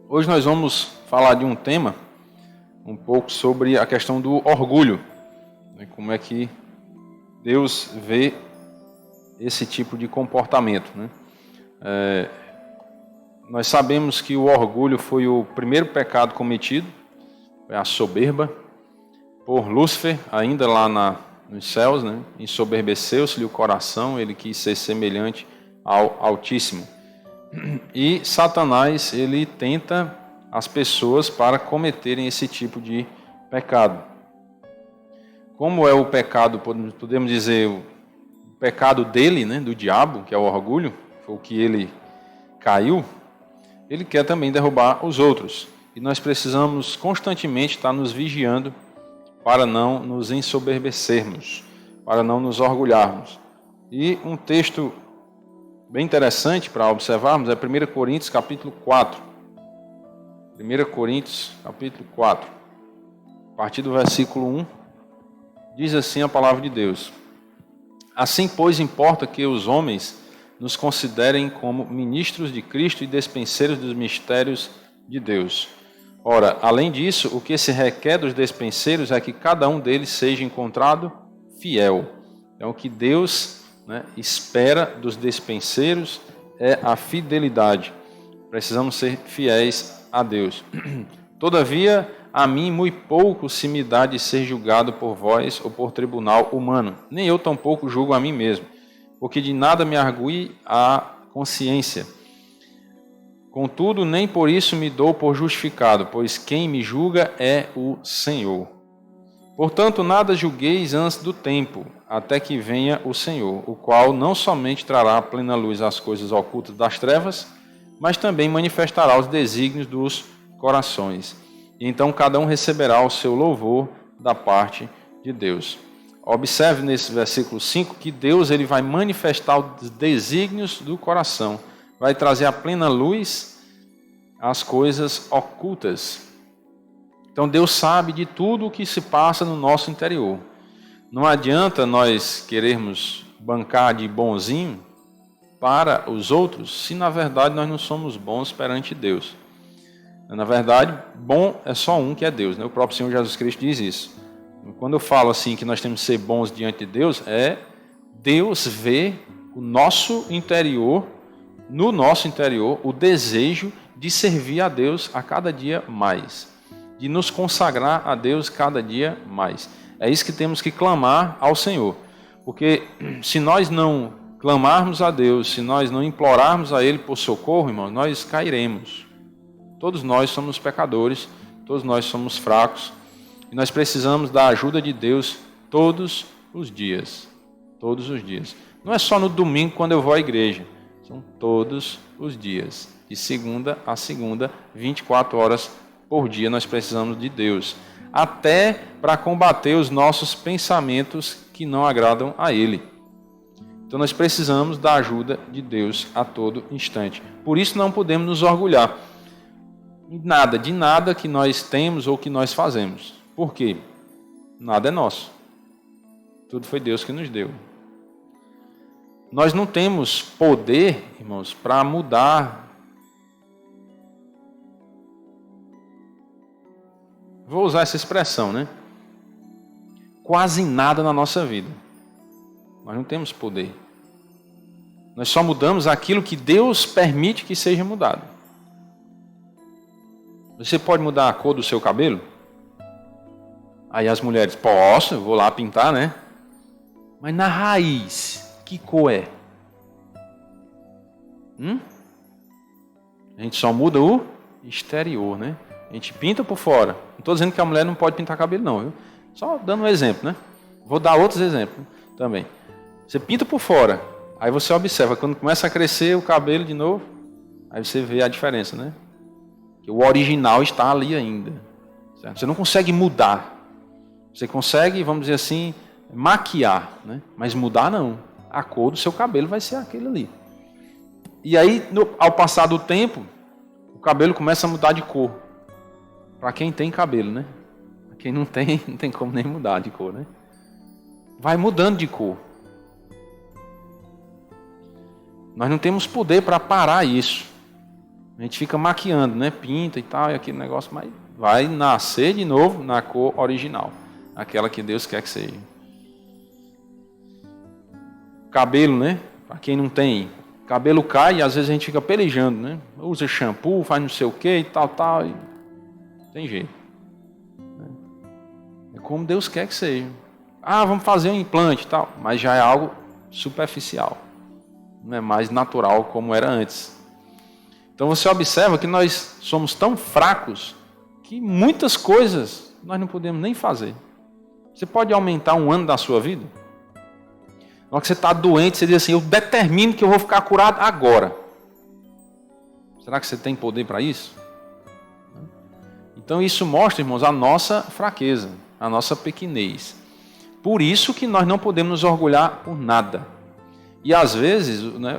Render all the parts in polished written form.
Hoje nós vamos falar de um tema um pouco sobre a questão do orgulho, né? Como é que Deus vê esse tipo de comportamento, né? Nós sabemos que o orgulho foi o primeiro pecado cometido, foi a soberba, por Lúcifer, ainda lá nos céus, né? Ensoberbeceu-se-lhe o coração, ele quis ser semelhante ao Altíssimo. E Satanás, ele tenta as pessoas para cometerem esse tipo de pecado. Como é o pecado, podemos dizer, o pecado dele, né, do diabo, que é o orgulho, foi o que ele caiu, ele quer também derrubar os outros. E nós precisamos constantemente estar nos vigiando para não nos ensoberbecermos, para não nos orgulharmos. E um texto bem interessante para observarmos é 1 Coríntios capítulo 4. 1 Coríntios capítulo 4, a partir do versículo 1, diz assim a palavra de Deus: Assim, pois, importa que os homens nos considerem como ministros de Cristo e despenseiros dos mistérios de Deus. Ora, além disso, o que se requer dos despenseiros é que cada um deles seja encontrado fiel. Então, o que Deus, espera dos despenseiros é a fidelidade. Precisamos ser fiéis a Deus. Todavia, a mim muito pouco se me dá de ser julgado por vós ou por tribunal humano. Nem eu tampouco julgo a mim mesmo, porque de nada me argue a consciência. Contudo, nem por isso me dou por justificado, pois quem me julga é o Senhor. Portanto, nada julgueis antes do tempo, até que venha o Senhor, o qual não somente trará à plena luz as coisas ocultas das trevas, mas também manifestará os desígnios dos corações. E então cada um receberá o seu louvor da parte de Deus. Observe nesse versículo 5 que Deus ele vai manifestar os desígnios do coração, vai trazer à plena luz as coisas ocultas. Então Deus sabe de tudo o que se passa no nosso interior. Não adianta nós querermos bancar de bonzinho para os outros, se na verdade nós não somos bons perante Deus. Na verdade, bom é só um, que é Deus, né? O próprio Senhor Jesus Cristo diz isso. Quando eu falo assim que nós temos que ser bons diante de Deus, Deus vê o nosso interior, no nosso interior, o desejo de servir a Deus a cada dia mais, de nos consagrar a Deus cada dia mais. É isso que temos que clamar ao Senhor, porque se nós não clamarmos a Deus, se nós não implorarmos a Ele por socorro, irmãos, nós cairemos. Todos nós somos pecadores, todos nós somos fracos, e nós precisamos da ajuda de Deus todos os dias. Todos os dias. Não é só no domingo quando eu vou à igreja, são todos os dias. De segunda a segunda, 24 horas por dia nós precisamos de Deus. Até para combater os nossos pensamentos que não agradam a Ele. Então nós precisamos da ajuda de Deus a todo instante. Por isso não podemos nos orgulhar de nada que nós temos ou que nós fazemos. Por quê? Nada é nosso. Tudo foi Deus que nos deu. Nós não temos poder, irmãos, para mudar. Vou usar essa expressão, né? Quase nada na nossa vida. Nós não temos poder. Nós só mudamos aquilo que Deus permite que seja mudado. Você pode mudar a cor do seu cabelo? Aí as mulheres, posso, eu vou lá pintar, né? Mas na raiz, que cor é? A gente só muda o exterior, né? A gente pinta por fora. Não estou dizendo que a mulher não pode pintar cabelo, não, viu? Só dando um exemplo, né? Vou dar outros exemplos também. Você pinta por fora, aí você observa, quando começa a crescer o cabelo de novo, aí você vê a diferença, né? Que o original está ali ainda. Certo? Você não consegue mudar. Você consegue, vamos dizer assim, maquiar, né? Mas mudar não. A cor do seu cabelo vai ser aquele ali. E aí, ao passar do tempo, o cabelo começa a mudar de cor. Para quem tem cabelo, né? Para quem não tem como nem mudar de cor, né? Vai mudando de cor. Nós não temos poder para parar isso. A gente fica maquiando, né? Pinta e tal, e aquele negócio, mas vai nascer de novo na cor original, aquela que Deus quer que seja. Cabelo, né? Para quem não tem, cabelo cai e às vezes a gente fica pelejando, né? Usa shampoo, faz não sei o que e tal, e não tem jeito. É como Deus quer que seja. Vamos fazer um implante e tal, mas já é algo superficial. Não é mais natural como era antes. Então você observa que nós somos tão fracos que muitas coisas nós não podemos nem fazer. Você pode aumentar um ano da sua vida? Na hora que você está doente, você diz assim, eu determino que eu vou ficar curado agora. Será que você tem poder para isso? Então isso mostra, irmãos, a nossa fraqueza, a nossa pequenez. Por isso que nós não podemos nos orgulhar por nada. E às vezes, né,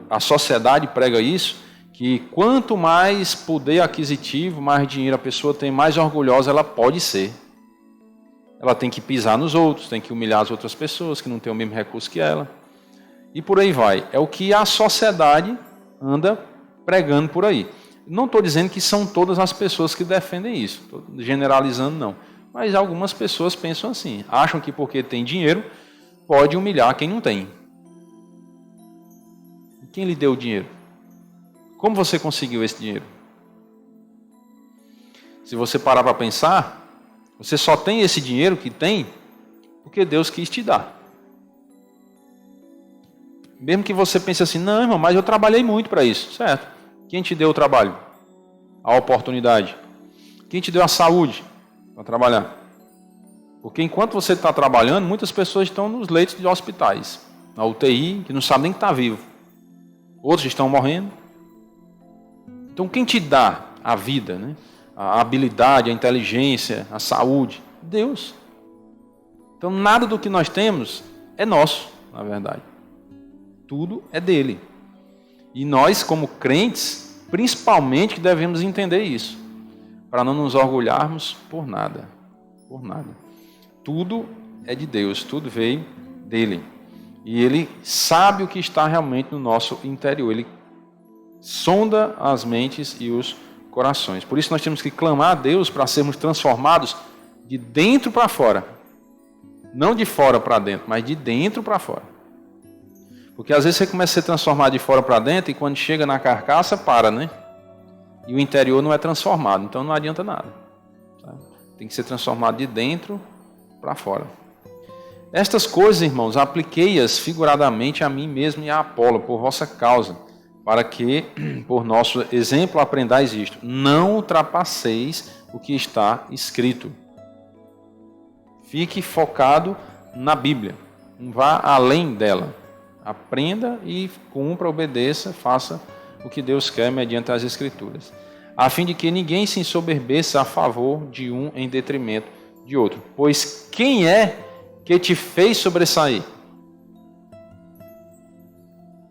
a sociedade prega isso, que quanto mais poder aquisitivo, mais dinheiro a pessoa tem, mais orgulhosa ela pode ser. Ela tem que pisar nos outros, tem que humilhar as outras pessoas que não têm o mesmo recurso que ela. E por aí vai. É o que a sociedade anda pregando por aí. Não estou dizendo que são todas as pessoas que defendem isso. Estou generalizando, não. Mas algumas pessoas pensam assim. Acham que porque tem dinheiro, pode humilhar quem não tem. E quem lhe deu o dinheiro? Como você conseguiu esse dinheiro? Se você parar para pensar, você só tem esse dinheiro que tem porque Deus quis te dar. Mesmo que você pense assim, não, irmão, mas eu trabalhei muito para isso. Certo. Quem te deu o trabalho? A oportunidade? Quem te deu a saúde para trabalhar? Porque enquanto você está trabalhando, muitas pessoas estão nos leitos de hospitais, na UTI, que não sabem nem que está vivo. Outros estão morrendo. Então quem te dá a vida, né? A habilidade, a inteligência, a saúde? Deus. Então nada do que nós temos é nosso, na verdade. Tudo é dele. E nós, como crentes, principalmente devemos entender isso, para não nos orgulharmos por nada. Por nada. Tudo é de Deus, tudo veio dele. E ele sabe o que está realmente no nosso interior. Ele sonda as mentes e os corações. Por isso nós temos que clamar a Deus para sermos transformados de dentro para fora. Não de fora para dentro, mas de dentro para fora. Porque às vezes você começa a ser transformado de fora para dentro e quando chega na carcaça, para, né? E o interior não é transformado, então não adianta nada. Tá? Tem que ser transformado de dentro para fora. Estas coisas, irmãos, apliquei-as figuradamente a mim mesmo e a Apolo, por vossa causa, para que, por nosso exemplo, aprendais isto. Não ultrapasseis o que está escrito. Fique focado na Bíblia. Não vá além dela. Aprenda e cumpra, obedeça, faça o que Deus quer mediante as Escrituras. A fim de que ninguém se ensoberbeça a favor de um em detrimento de outro. Pois quem é que te fez sobressair?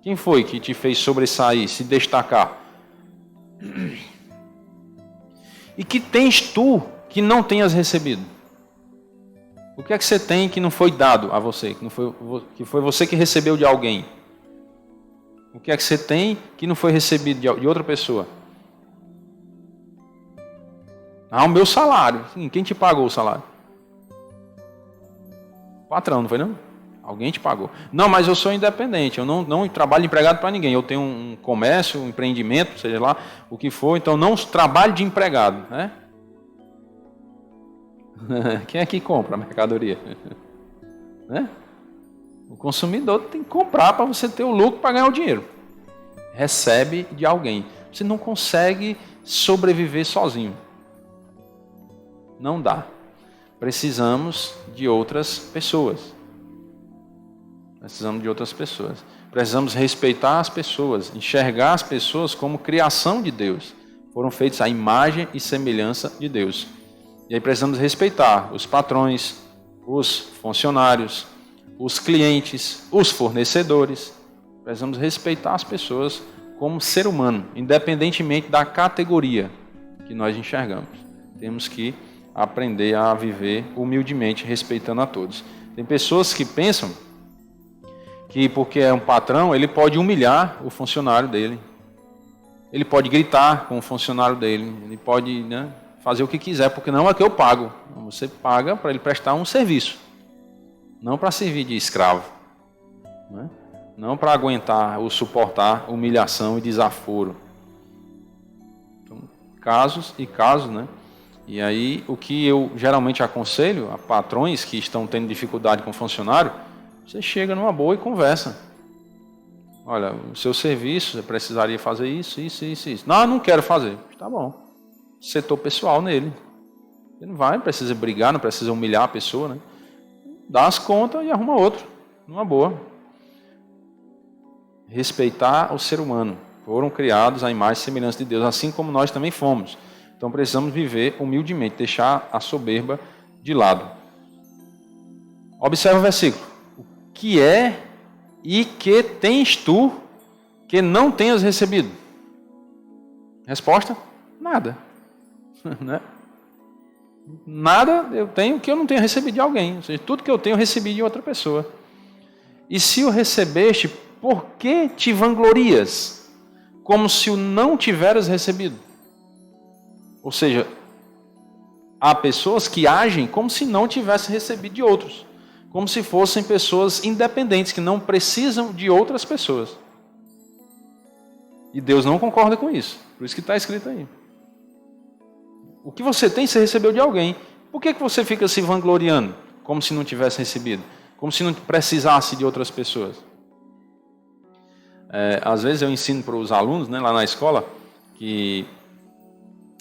Quem foi que te fez sobressair, se destacar? E que tens tu que não tenhas recebido? O que é que você tem que não foi dado a você? Que foi você que recebeu de alguém? O que é que você tem que não foi recebido de outra pessoa? O meu salário. Quem te pagou o salário? O patrão, não foi não? Alguém te pagou. Não, mas eu sou independente, eu não trabalho empregado para ninguém. Eu tenho um comércio, um empreendimento, seja lá o que for, então não trabalho de empregado, né? Quem é que compra a mercadoria? Né? O consumidor tem que comprar para você ter o lucro para ganhar o dinheiro. Recebe de alguém. Você não consegue sobreviver sozinho. Não dá. Precisamos de outras pessoas. Precisamos de outras pessoas. Precisamos respeitar as pessoas, enxergar as pessoas como criação de Deus. Foram feitos à imagem e semelhança de Deus. E aí precisamos respeitar os patrões, os funcionários, os clientes, os fornecedores. Precisamos respeitar as pessoas como ser humano, independentemente da categoria que nós enxergamos. Temos que aprender a viver humildemente, respeitando a todos. Tem pessoas que pensam que porque é um patrão, ele pode humilhar o funcionário dele. Ele pode gritar com o funcionário dele, ele pode, né, fazer o que quiser, porque não é que eu pago. Você paga para ele prestar um serviço, não para servir de escravo, né? Não para aguentar ou suportar humilhação e desaforo. Então, casos e casos, né? E aí, o que eu geralmente aconselho a patrões que estão tendo dificuldade com o funcionário, você chega numa boa e conversa. Olha, o seu serviço, você precisaria fazer isso. Não, eu não quero fazer. Tá bom. Setor pessoal nele. Ele não precisa brigar, não precisa humilhar a pessoa, né? Dá as contas e arruma outro. Numa boa. Respeitar o ser humano. Foram criados à imagem e semelhança de Deus, assim como nós também fomos. Então precisamos viver humildemente, deixar a soberba de lado. Observe o versículo. O que é e que tens tu que não tenhas recebido? Resposta? Nada. Né? Nada eu tenho que eu não tenha recebido de alguém. Ou seja, tudo que eu tenho eu recebi de outra pessoa. E se o recebeste, por que te vanglorias? Como se o não tiveras recebido. Ou seja, há pessoas que agem como se não tivessem recebido de outros. Como se fossem pessoas independentes, que não precisam de outras pessoas. E Deus não concorda com isso. Por isso que está escrito aí. O que você tem, você recebeu de alguém. Por que você fica se vangloriando? Como se não tivesse recebido. Como se não precisasse de outras pessoas. Às vezes eu ensino para os alunos, né, lá na escola, que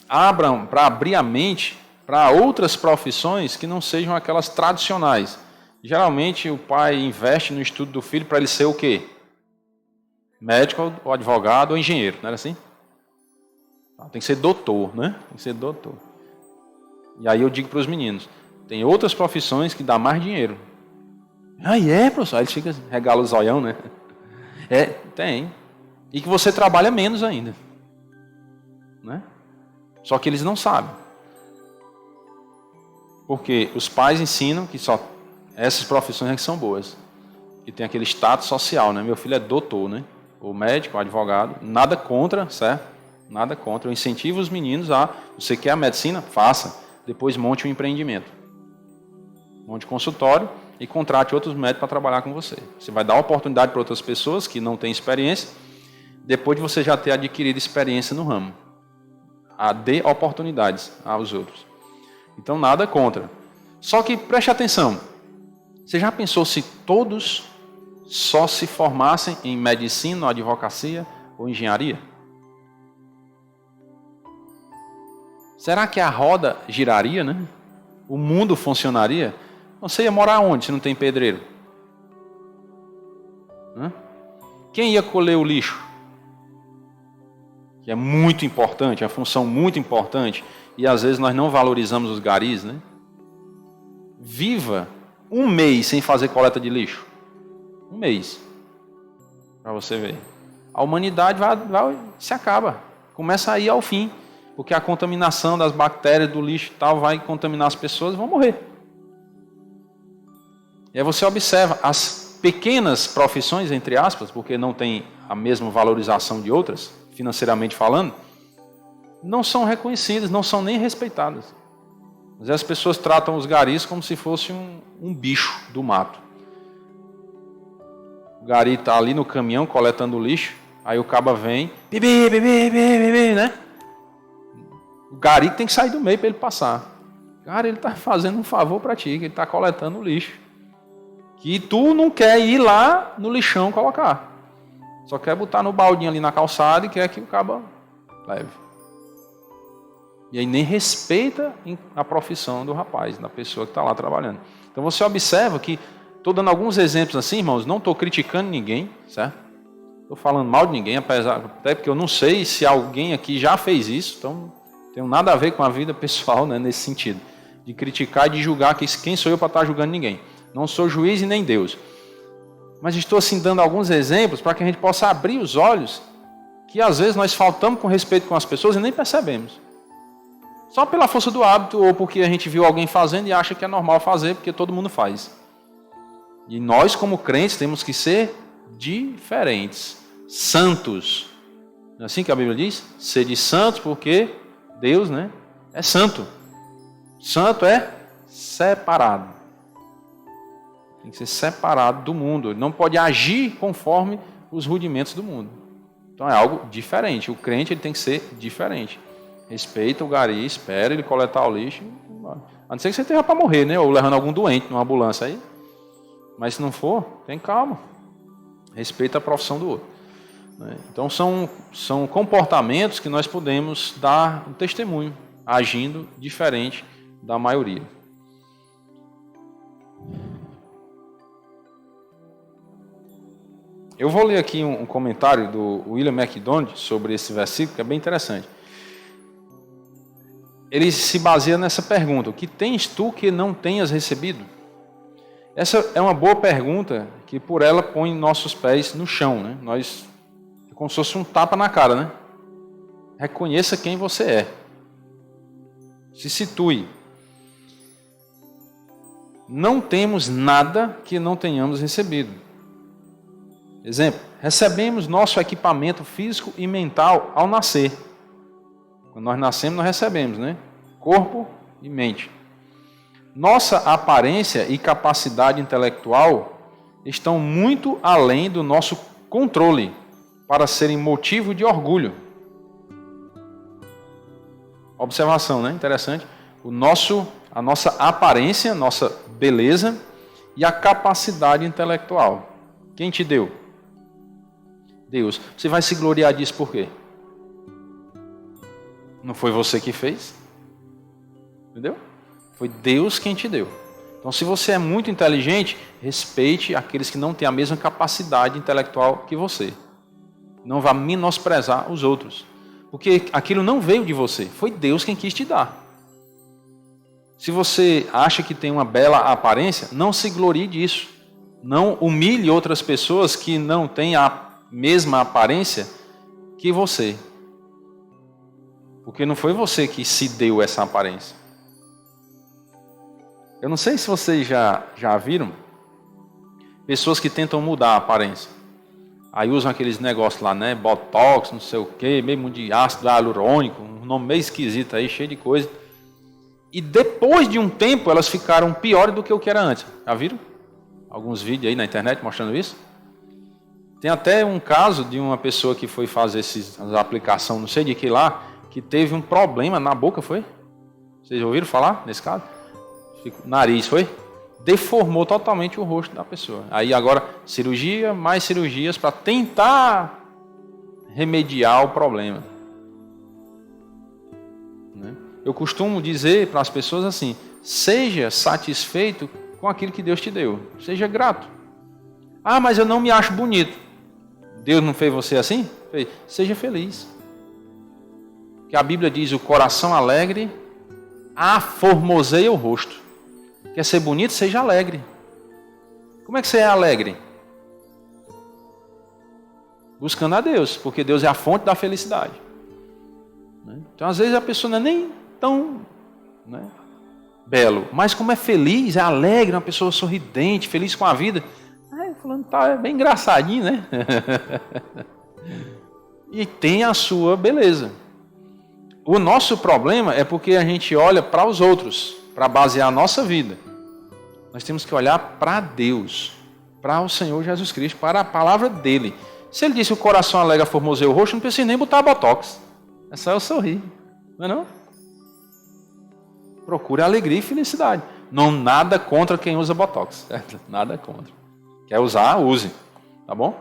abram para abrir a mente para outras profissões que não sejam aquelas tradicionais. Geralmente o pai investe no estudo do filho para ele ser o quê? Médico, ou advogado ou engenheiro, não era assim? Tem que ser doutor, né? Tem que ser doutor. E aí eu digo para os meninos, tem outras profissões que dá mais dinheiro. Professor? Aí eles ficam, regala o zoião, né? Tem. E que você trabalha menos ainda. Né? Só que eles não sabem. Porque os pais ensinam que só essas profissões é que são boas. Que tem aquele status social, né? Meu filho é doutor, né? Ou médico, ou advogado. Nada contra, certo? Nada contra. Eu incentivo os meninos a... Você quer a medicina? Faça. Depois monte um empreendimento. Monte um consultório e contrate outros médicos para trabalhar com você. Você vai dar oportunidade para outras pessoas que não têm experiência, depois de você já ter adquirido experiência no ramo. Dê oportunidades aos outros. Então, nada contra. Só que, preste atenção. Você já pensou se todos só se formassem em medicina, advocacia ou engenharia? Será que a roda giraria, né? O mundo funcionaria? Você ia morar onde se não tem pedreiro? Quem ia colher o lixo? Que é muito importante, é uma função muito importante. E às vezes nós não valorizamos os garis, né? Viva um mês sem fazer coleta de lixo. Um mês. Para você ver. A humanidade se acaba. Começa a ir ao fim. Porque a contaminação das bactérias, do lixo e tal, vai contaminar as pessoas e vão morrer. E aí você observa as pequenas profissões, entre aspas, porque não tem a mesma valorização de outras, financeiramente falando, não são reconhecidas, não são nem respeitadas. Mas as pessoas tratam os garis como se fosse um bicho do mato. O gari está ali no caminhão coletando o lixo, aí o caba vem, bebê, né? O gari tem que sair do meio para ele passar. Cara, ele está fazendo um favor para ti, que ele está coletando o lixo. Que tu não quer ir lá no lixão colocar. Só quer botar no baldinho ali na calçada e quer que o caba leve. E aí nem respeita a profissão do rapaz, da pessoa que está lá trabalhando. Então você observa que, estou dando alguns exemplos assim, irmãos, não estou criticando ninguém, certo? Estou falando mal de ninguém, até porque eu não sei se alguém aqui já fez isso, então não tenho nada a ver com a vida pessoal, né, nesse sentido. De criticar e de julgar, quem sou eu para estar julgando ninguém. Não sou juiz e nem Deus. Mas estou assim dando alguns exemplos para que a gente possa abrir os olhos, que às vezes nós faltamos com respeito com as pessoas e nem percebemos. Só pela força do hábito ou porque a gente viu alguém fazendo e acha que é normal fazer porque todo mundo faz. E nós como crentes temos que ser diferentes, santos. Não é assim que a Bíblia diz? Sede santos porque Deus, né, é santo. Santo é separado. Tem que ser separado do mundo. Ele não pode agir conforme os rudimentos do mundo. Então é algo diferente. O crente ele tem que ser diferente. Respeita o gari, espera ele coletar o lixo. A não ser que você esteja para morrer, né? Ou levando algum doente numa ambulância aí. Mas se não for, tem calma. Respeita a profissão do outro. Então são comportamentos que nós podemos dar um testemunho, agindo diferente da maioria. Eu vou ler aqui um comentário do William MacDonald sobre esse versículo, que é bem interessante. Ele se baseia nessa pergunta: o que tens tu que não tenhas recebido? Essa é uma boa pergunta que por ela põe nossos pés no chão, né? É como se fosse um tapa na cara, né? Reconheça quem você é. Se situe. Não temos nada que não tenhamos recebido. Exemplo, recebemos nosso equipamento físico e mental ao nascer. Quando nós nascemos, nós recebemos, né? Corpo e mente. Nossa aparência e capacidade intelectual estão muito além do nosso controle para serem motivo de orgulho. Observação, né? Interessante. A nossa aparência, nossa beleza e a capacidade intelectual. Quem te deu? Deus. Você vai se gloriar disso por quê? Não foi você que fez? Entendeu? Foi Deus quem te deu. Então, se você é muito inteligente, respeite aqueles que não têm a mesma capacidade intelectual que você. Não vá menosprezar os outros. Porque aquilo não veio de você. Foi Deus quem quis te dar. Se você acha que tem uma bela aparência, não se glorie disso. Não humilhe outras pessoas que não têm a mesma aparência que você. Porque não foi você que se deu essa aparência. Eu não sei se vocês já viram pessoas que tentam mudar a aparência. Aí usam aqueles negócios lá, né? Botox, não sei o quê, mesmo de ácido hialurônico, um nome meio esquisito aí, cheio de coisa. E depois de um tempo elas ficaram piores do que o que era antes. Já viram? Alguns vídeos aí na internet mostrando isso. Tem até um caso de uma pessoa que foi fazer essas aplicações, não sei de que lá, que teve um problema na boca, foi? Vocês ouviram falar nesse caso? Nariz, foi? Deformou totalmente o rosto da pessoa. Aí agora, cirurgia, mais cirurgias para tentar remediar o problema. Né? Eu costumo dizer para as pessoas assim: seja satisfeito com aquilo que Deus te deu. Seja grato. Ah, mas eu não me acho bonito. Deus não fez você assim? Fez. Seja feliz. Que a Bíblia diz: o coração alegre aformoseia o rosto. Quer ser bonito? Seja alegre. Como é que você é alegre? Buscando a Deus, porque Deus é a fonte da felicidade. Então, às vezes, a pessoa não é nem tão belo, mas como é feliz, é alegre, uma pessoa sorridente, feliz com a vida. Fulano tá bem engraçadinho, né? E tem a sua beleza. O nosso problema é porque a gente olha para os outros, para basear a nossa vida. Nós temos que olhar para Deus, para o Senhor Jesus Cristo, para a palavra dele. Se ele disse o coração alegre formoseia o rosto, não precisa nem botar botox. É só eu sorrir, não é não? Procure alegria e felicidade. Não nada contra quem usa botox, certo? Nada contra. Quer usar, use, tá bom?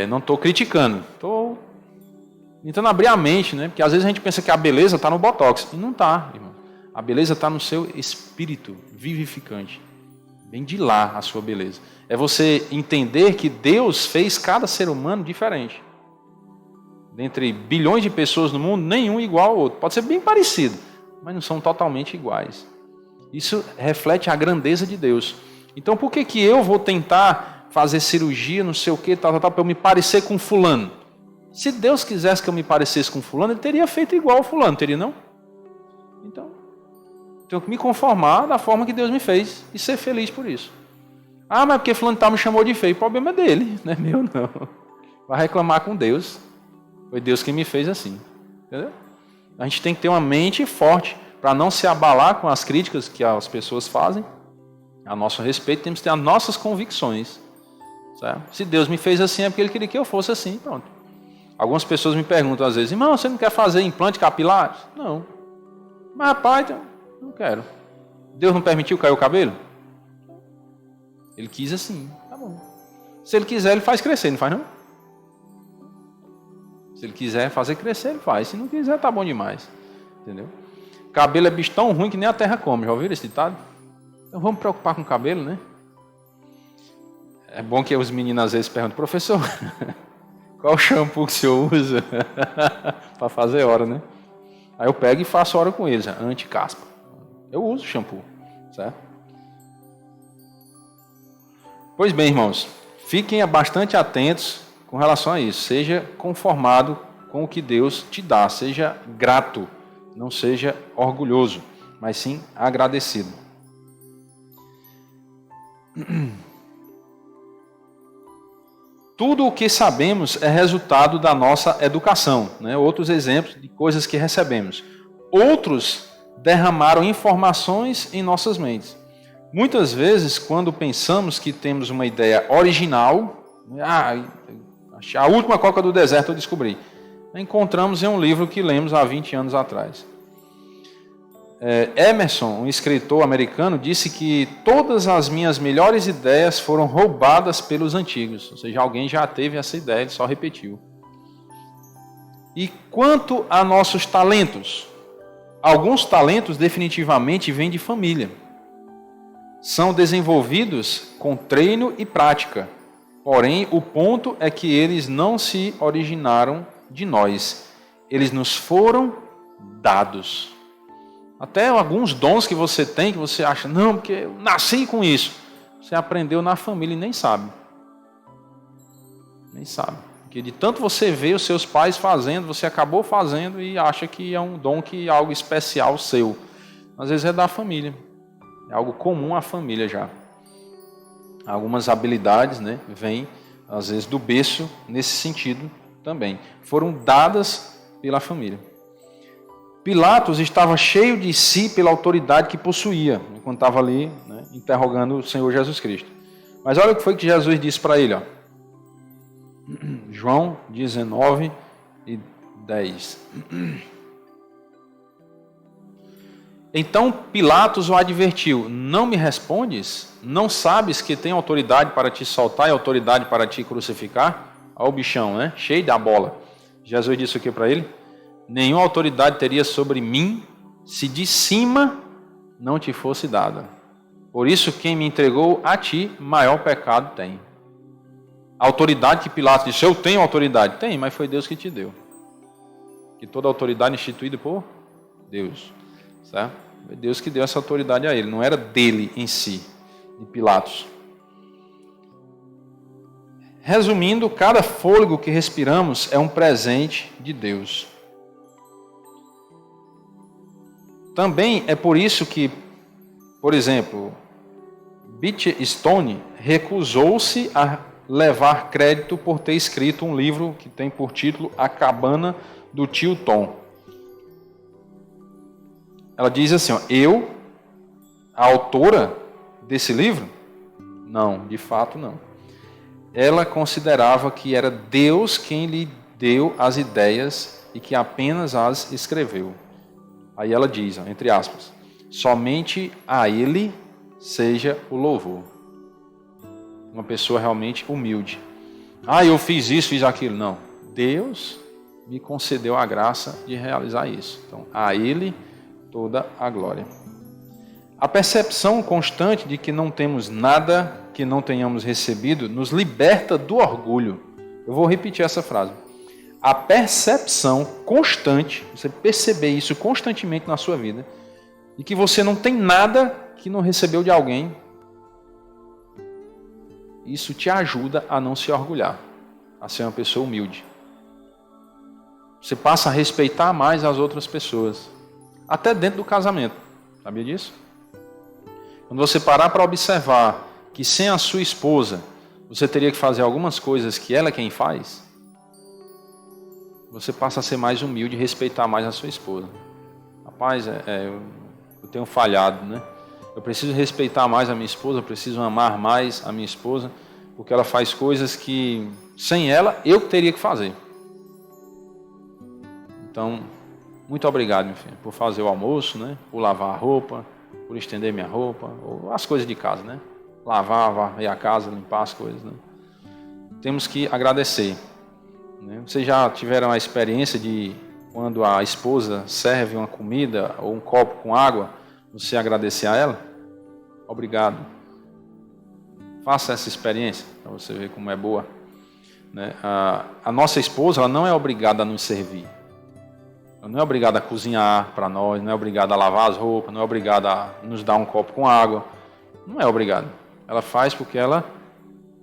Não estou criticando, estou tentando abrir a mente, né? Porque às vezes a gente pensa que a beleza está no botox, e não está, irmão. A beleza está no seu espírito vivificante. Vem de lá a sua beleza. É você entender que Deus fez cada ser humano diferente. Dentre bilhões de pessoas no mundo, nenhum igual ao outro. Pode ser bem parecido, mas não são totalmente iguais. Isso reflete a grandeza de Deus. Então por que eu vou tentar fazer cirurgia, não sei o que, para eu me parecer com fulano? Se Deus quisesse que eu me parecesse com fulano, ele teria feito igual ao fulano, teria não? Então, tenho que me conformar da forma que Deus me fez e ser feliz por isso. Ah, mas porque fulano me chamou de feio, o problema é dele, não é meu não. Vai reclamar com Deus, Foi Deus que me fez assim. Entendeu? A gente tem que ter uma mente forte para não se abalar com as críticas que as pessoas fazem a nosso respeito. Temos que ter as nossas convicções. Certo? Se Deus me fez assim é porque Ele queria que eu fosse assim. Pronto. Algumas pessoas me perguntam às vezes: irmão, você não quer fazer implante capilar? Não. Mas rapaz, então, não quero. Deus não permitiu cair o cabelo? Ele quis assim. Tá bom. Se Ele quiser, Ele faz crescer, não faz não? Se Ele quiser fazer crescer, Ele faz. Se não quiser, tá bom demais. Entendeu? Cabelo é bicho tão ruim que nem a terra come. Já ouviram esse ditado? Então vamos preocupar com o cabelo, né? É bom que os meninos às vezes perguntam: professor, qual o shampoo que o senhor usa? Para fazer hora, né? Aí eu pego e faço hora com eles, anti-caspa. Eu uso shampoo, certo? Pois bem, irmãos, fiquem bastante atentos com relação a isso. Seja conformado com o que Deus te dá. Seja grato, não seja orgulhoso, mas sim agradecido. Tudo o que sabemos é resultado da nossa educação, né? Outros exemplos de coisas que recebemos. Outros derramaram informações em nossas mentes. Muitas vezes, quando pensamos que temos uma ideia original, a última coca do deserto eu descobri, encontramos em um livro que lemos há 20 anos atrás. Emerson, um escritor americano, disse que todas as minhas melhores ideias foram roubadas pelos antigos. Ou seja, alguém já teve essa ideia, ele só repetiu. E quanto a nossos talentos? Alguns talentos definitivamente vêm de família. São desenvolvidos com treino e prática. Porém, o ponto é que eles não se originaram de nós. Eles nos foram dados. Até alguns dons que você tem, que você acha, não, porque eu nasci com isso. Você aprendeu na família e nem sabe. Nem sabe. Porque de tanto você vê os seus pais fazendo, você acabou fazendo e acha que é um dom, que é algo especial seu. Às vezes é da família. É algo comum à família já. Algumas habilidades, né, vêm, às vezes, do berço nesse sentido também. Foram dadas pela família. Pilatos estava cheio de si pela autoridade que possuía, enquanto estava ali, né, interrogando o Senhor Jesus Cristo. Mas olha o que foi que Jesus disse para ele. Ó. João 19 e 10. Então Pilatos o advertiu: não me respondes? Não sabes que tem autoridade para te soltar e autoridade para te crucificar? Olha o bichão, né? Cheio da bola. Jesus disse o que para ele? Nenhuma autoridade teria sobre mim se de cima não te fosse dada. Por isso, quem me entregou a ti, maior pecado tem. A autoridade que Pilatos disse: eu tenho autoridade. Tem, mas foi Deus que te deu. Que toda autoridade é instituída por Deus. Certo? Foi Deus que deu essa autoridade a ele. Não era dele em si, de Pilatos. Resumindo, cada fôlego que respiramos é um presente de Deus. Também é por isso que, por exemplo, B.T. Stone recusou-se a levar crédito por ter escrito um livro que tem por título A Cabana do Tio Tom. Ela diz assim, ó, eu, a autora desse livro? Não, de fato não. Ela considerava que era Deus quem lhe deu as ideias e que apenas as escreveu. Aí ela diz, entre aspas, somente a Ele seja o louvor. Uma pessoa realmente humilde. Eu fiz isso, fiz aquilo. Não. Deus me concedeu a graça de realizar isso. Então, a Ele toda a glória. A percepção constante de que não temos nada que não tenhamos recebido nos liberta do orgulho. Eu vou repetir essa frase. A percepção constante, você perceber isso constantemente na sua vida, e que você não tem nada que não recebeu de alguém, isso te ajuda a não se orgulhar, a ser uma pessoa humilde. Você passa a respeitar mais as outras pessoas, até dentro do casamento. Sabia disso? Quando você parar para observar que sem a sua esposa, você teria que fazer algumas coisas que ela é quem faz, você passa a ser mais humilde e respeitar mais a sua esposa. Rapaz, eu tenho falhado, né? Eu preciso respeitar mais a minha esposa, eu preciso amar mais a minha esposa, porque ela faz coisas que, sem ela, eu teria que fazer. Então, muito obrigado, meu filho, por fazer o almoço, né? Por lavar a roupa, por estender minha roupa, ou as coisas de casa, né? Lavar, varrer a casa, limpar as coisas, né? Temos que agradecer. Né? Vocês já tiveram a experiência de, quando a esposa serve uma comida ou um copo com água, você agradecer a ela? Obrigado. Faça essa experiência, para você ver como é boa. Né? A nossa esposa, ela não é obrigada a nos servir. Ela não é obrigada a cozinhar para nós, não é obrigada a lavar as roupas, não é obrigada a nos dar um copo com água. Não é obrigada. Ela faz porque ela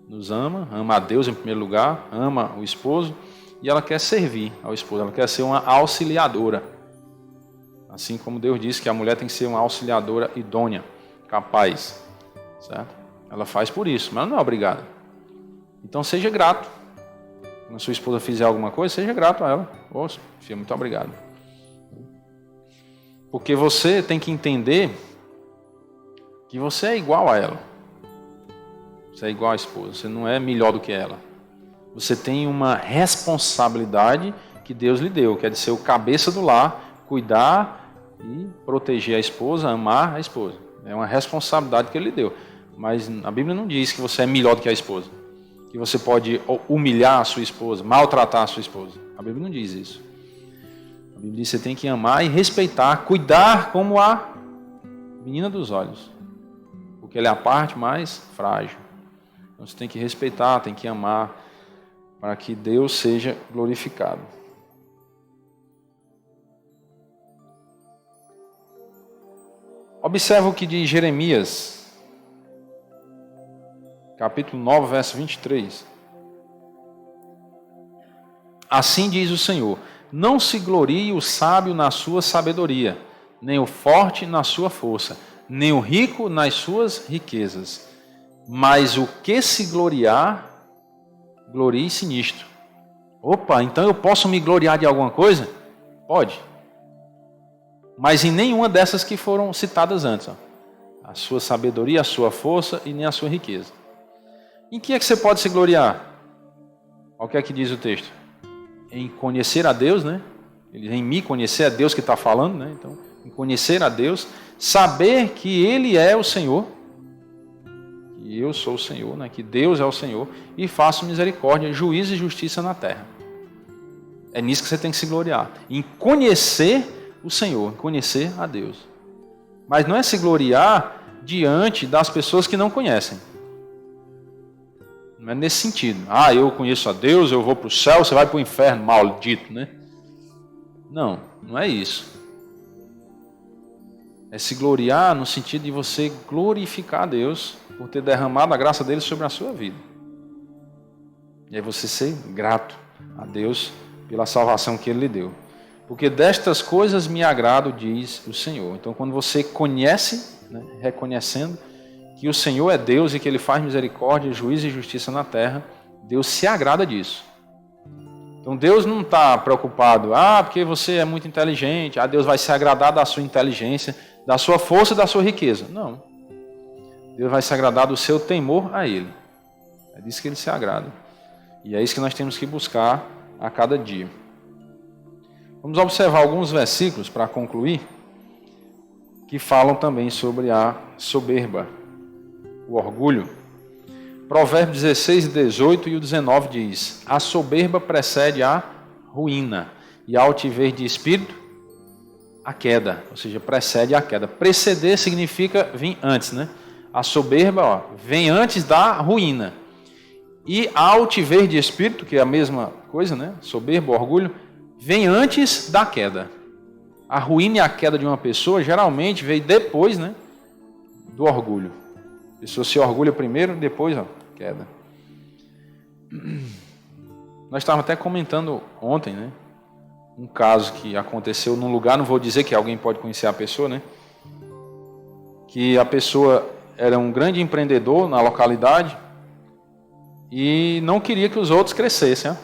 nos ama, ama a Deus em primeiro lugar, ama o esposo e ela quer servir ao esposo, ela quer ser uma auxiliadora. Assim como Deus disse que a mulher tem que ser uma auxiliadora idônea, capaz, certo? Ela faz por isso, mas ela não é obrigada. Então seja grato. Quando a sua esposa fizer alguma coisa, seja grato a ela. Poxa, filho, muito obrigado. Porque você tem que entender que você é igual a ela. Você é igual à esposa, você não é melhor do que ela. Você tem uma responsabilidade que Deus lhe deu, que é de ser o cabeça do lar, cuidar e proteger a esposa, amar a esposa. É uma responsabilidade que Ele lhe deu. Mas a Bíblia não diz que você é melhor do que a esposa, que você pode humilhar a sua esposa, maltratar a sua esposa. A Bíblia não diz isso. A Bíblia diz que você tem que amar e respeitar, cuidar como a menina dos olhos, porque ela é a parte mais frágil. Então você tem que respeitar, tem que amar, para que Deus seja glorificado. Observa o que diz Jeremias, capítulo 9, verso 23. Assim diz o Senhor: não se glorie o sábio na sua sabedoria, nem o forte na sua força, nem o rico nas suas riquezas. Mas o que se gloriar, glorie-se nisto. Opa, então eu posso me gloriar de alguma coisa? Pode. Mas em nenhuma dessas que foram citadas antes. Ó. A sua sabedoria, a sua força e nem a sua riqueza. Em que é que você pode se gloriar? Olha o que é que diz o texto. Em conhecer a Deus, né? Em me conhecer a Deus que está falando, né? Então, em conhecer a Deus, saber que Ele é o Senhor, que eu sou o Senhor, né? Que Deus é o Senhor, e faço misericórdia, juízo e justiça na terra. É nisso que você tem que se gloriar. Em conhecer o Senhor, em conhecer a Deus. Mas não é se gloriar diante das pessoas que não conhecem. Não é nesse sentido. Ah, eu conheço a Deus, eu vou para o céu, você vai para o inferno, maldito, né? Não, não é isso. É se gloriar no sentido de você glorificar a Deus por ter derramado a graça dele sobre a sua vida. E aí você ser grato a Deus pela salvação que Ele lhe deu. Porque destas coisas me agrado, diz o Senhor. Então, quando você conhece, né, reconhecendo que o Senhor é Deus e que Ele faz misericórdia, juízo e justiça na terra, Deus se agrada disso. Então, Deus não está preocupado, porque você é muito inteligente, Deus vai se agradar da sua inteligência, da sua força e da sua riqueza. Não. Deus vai se agradar do seu temor a Ele. É disso que Ele se agrada. E é isso que nós temos que buscar a cada dia. Vamos observar alguns versículos para concluir, que falam também sobre a soberba, o orgulho. Provérbios 16, 18 e o 19 diz: a soberba precede a ruína, e a altivez de espírito, a queda. Ou seja, precede a queda. Preceder significa vir antes, né? A soberba vem antes da ruína. E a altivez de espírito, que é a mesma coisa, né? Soberba, orgulho, vem antes da queda. A ruína e a queda de uma pessoa geralmente vem depois, né, do orgulho. A pessoa se orgulha primeiro, depois queda. Nós estávamos até comentando ontem, né, um caso que aconteceu num lugar, não vou dizer que alguém pode conhecer a pessoa, né, que a pessoa era um grande empreendedor na localidade e não queria que os outros crescessem.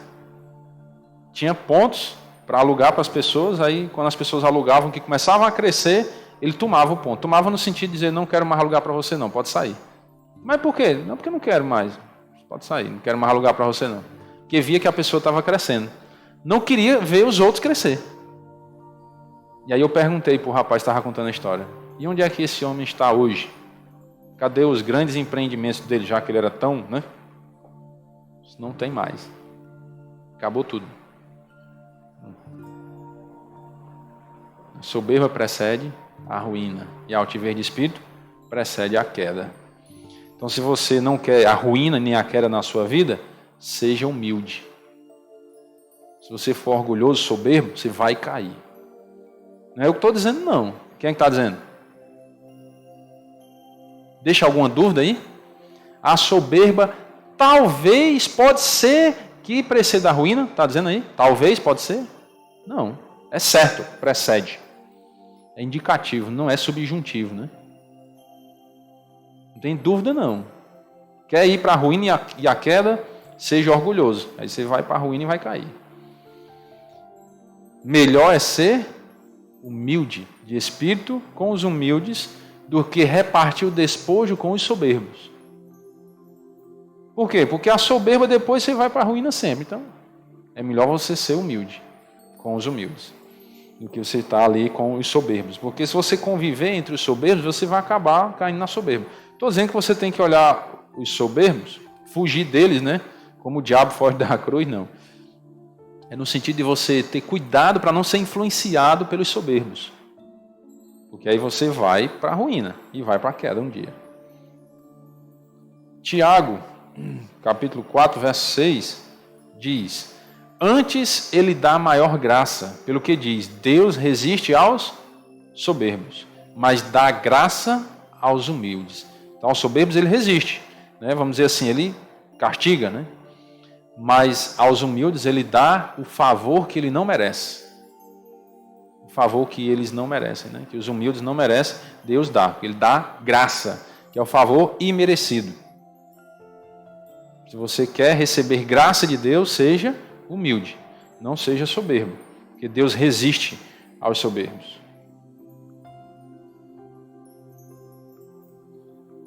tinha pontos para alugar para as pessoas, aí quando as pessoas alugavam, que começavam a crescer, ele tomava o ponto. Tomava no sentido de dizer, não quero mais alugar para você não, pode sair. Mas por quê? Não, porque eu não quero mais. Pode sair, não quero mais alugar para você não. Porque via que a pessoa estava crescendo. Não queria ver os outros crescer. E aí eu perguntei para o rapaz que estava contando a história, e onde é que esse homem está hoje? Cadê os grandes empreendimentos dele, já que ele era tão, né? Não tem mais. Acabou tudo. A soberba precede a ruína, e a altivez de espírito precede a queda. Então, se você não quer a ruína nem a queda na sua vida, seja humilde. Se você for orgulhoso, soberbo, você vai cair. Não é eu que estou dizendo, não. Quem é que está dizendo? Deixa alguma dúvida aí? A soberba talvez, pode ser que preceda a ruína. Está dizendo aí? Talvez, pode ser? Não. É certo, precede. É indicativo, não é subjuntivo, né? Não tem dúvida, não. Quer ir para a ruína e a queda, seja orgulhoso. Aí você vai para a ruína e vai cair. Melhor é ser humilde de espírito com os humildes do que repartir o despojo com os soberbos. Por quê? Porque a soberba depois você vai para a ruína sempre. Então, é melhor você ser humilde com os humildes do que você estar ali com os soberbos. Porque se você conviver entre os soberbos, você vai acabar caindo na soberba. Estou dizendo que você tem que olhar os soberbos, fugir deles, né? Como o diabo foge da cruz, não. É no sentido de você ter cuidado para não ser influenciado pelos soberbos. Porque aí você vai para a ruína e vai para a queda um dia. Tiago, capítulo 4, verso 6, diz: antes ele dá maior graça, pelo que diz, Deus resiste aos soberbos, mas dá graça aos humildes. Então, aos soberbos ele resiste, né? Vamos dizer assim, ele castiga, né? Mas aos humildes ele dá o favor que ele não merece. O favor que eles não merecem, né? Que os humildes não merecem, Deus dá. Ele dá graça, que é o favor imerecido. Se você quer receber graça de Deus, seja humilde, não seja soberbo, porque Deus resiste aos soberbos.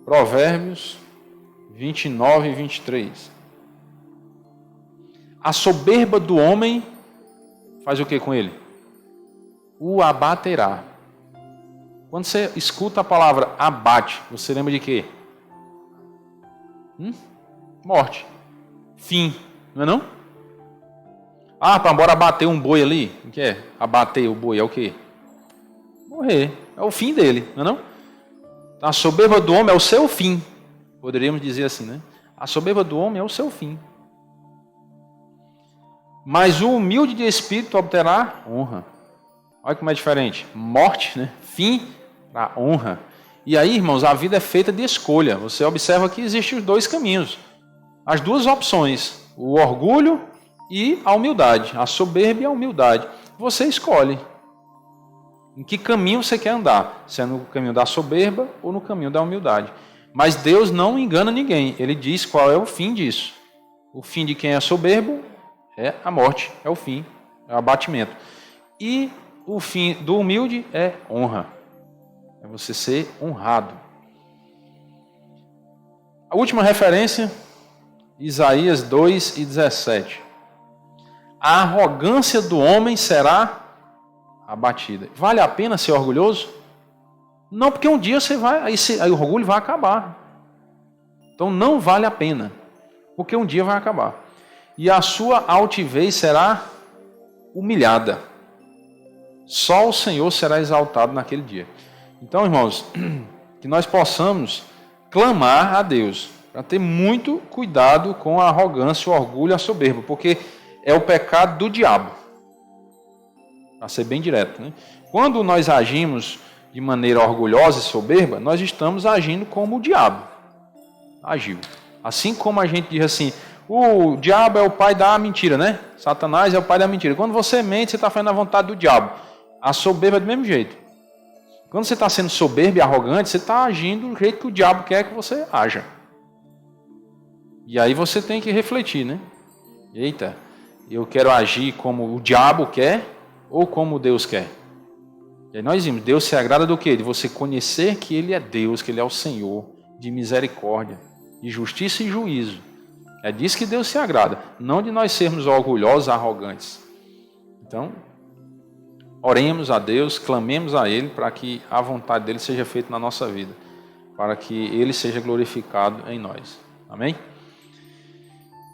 Provérbios 29 e 23. A soberba do homem faz o que com ele? O abaterá. Quando você escuta a palavra abate, você lembra de quê? Morte. Fim. Não é não? Ah, bora abater um boi ali. O que é? Abater o boi é o quê? Morrer. É o fim dele. Não é não? A soberba do homem é o seu fim. Poderíamos dizer assim, né? A soberba do homem é o seu fim. Mas o humilde de espírito obterá honra. Olha como é diferente. Morte, né? Fim para honra. E aí, irmãos, a vida é feita de escolha. Você observa que existem os dois caminhos. As duas opções. O orgulho e a humildade. A soberba e a humildade. Você escolhe. Em que caminho você quer andar? Se é no caminho da soberba ou no caminho da humildade. Mas Deus não engana ninguém. Ele diz qual é o fim disso. O fim de quem é soberbo é a morte, é o fim, é o abatimento. E o fim do humilde é honra. É você ser honrado. A última referência, Isaías 2 e 17. A arrogância do homem será abatida. Vale a pena ser orgulhoso? Não, porque um dia você vai, aí o orgulho vai acabar. Então não vale a pena, porque um dia vai acabar. E a sua altivez será humilhada. Só o Senhor será exaltado naquele dia. Então, irmãos, que nós possamos clamar a Deus, para ter muito cuidado com a arrogância, o orgulho e a soberba, porque é o pecado do diabo. Para ser bem direto, né? Quando nós agimos de maneira orgulhosa e soberba, nós estamos agindo como o diabo agiu. Assim como a gente diz assim, o diabo é o pai da mentira, né? Satanás é o pai da mentira. Quando você mente, você está fazendo a vontade do diabo. A soberba é do mesmo jeito. Quando você está sendo soberbo e arrogante, você está agindo do jeito que o diabo quer que você haja. E aí você tem que refletir, né? Eita, eu quero agir como o diabo quer ou como Deus quer. E aí nós vimos, Deus se agrada do quê? De você conhecer que Ele é Deus, que Ele é o Senhor, de misericórdia, de justiça e juízo. É disso que Deus se agrada, não de nós sermos orgulhosos, arrogantes. Então, oremos a Deus, clamemos a Ele para que a vontade dEle seja feita na nossa vida, para que Ele seja glorificado em nós. Amém?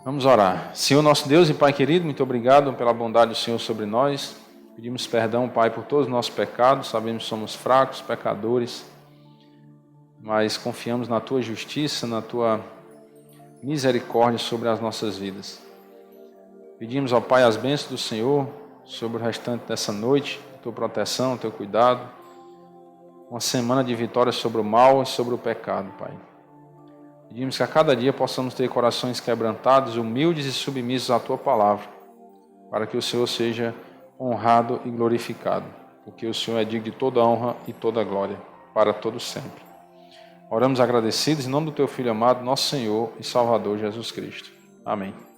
Vamos orar. Senhor nosso Deus e Pai querido, muito obrigado pela bondade do Senhor sobre nós. Pedimos perdão, Pai, por todos os nossos pecados. Sabemos que somos fracos, pecadores, mas confiamos na Tua justiça, na Tua misericórdia sobre as nossas vidas. Pedimos ao Pai as bênçãos do Senhor sobre o restante dessa noite, Tua proteção, Teu cuidado. Uma semana de vitória sobre o mal e sobre o pecado, Pai. Pedimos que a cada dia possamos ter corações quebrantados, humildes e submissos à Tua palavra, para que o Senhor seja honrado e glorificado, porque o Senhor é digno de toda honra e toda glória, para todos sempre. Oramos agradecidos em nome do Teu Filho amado, nosso Senhor e Salvador Jesus Cristo. Amém.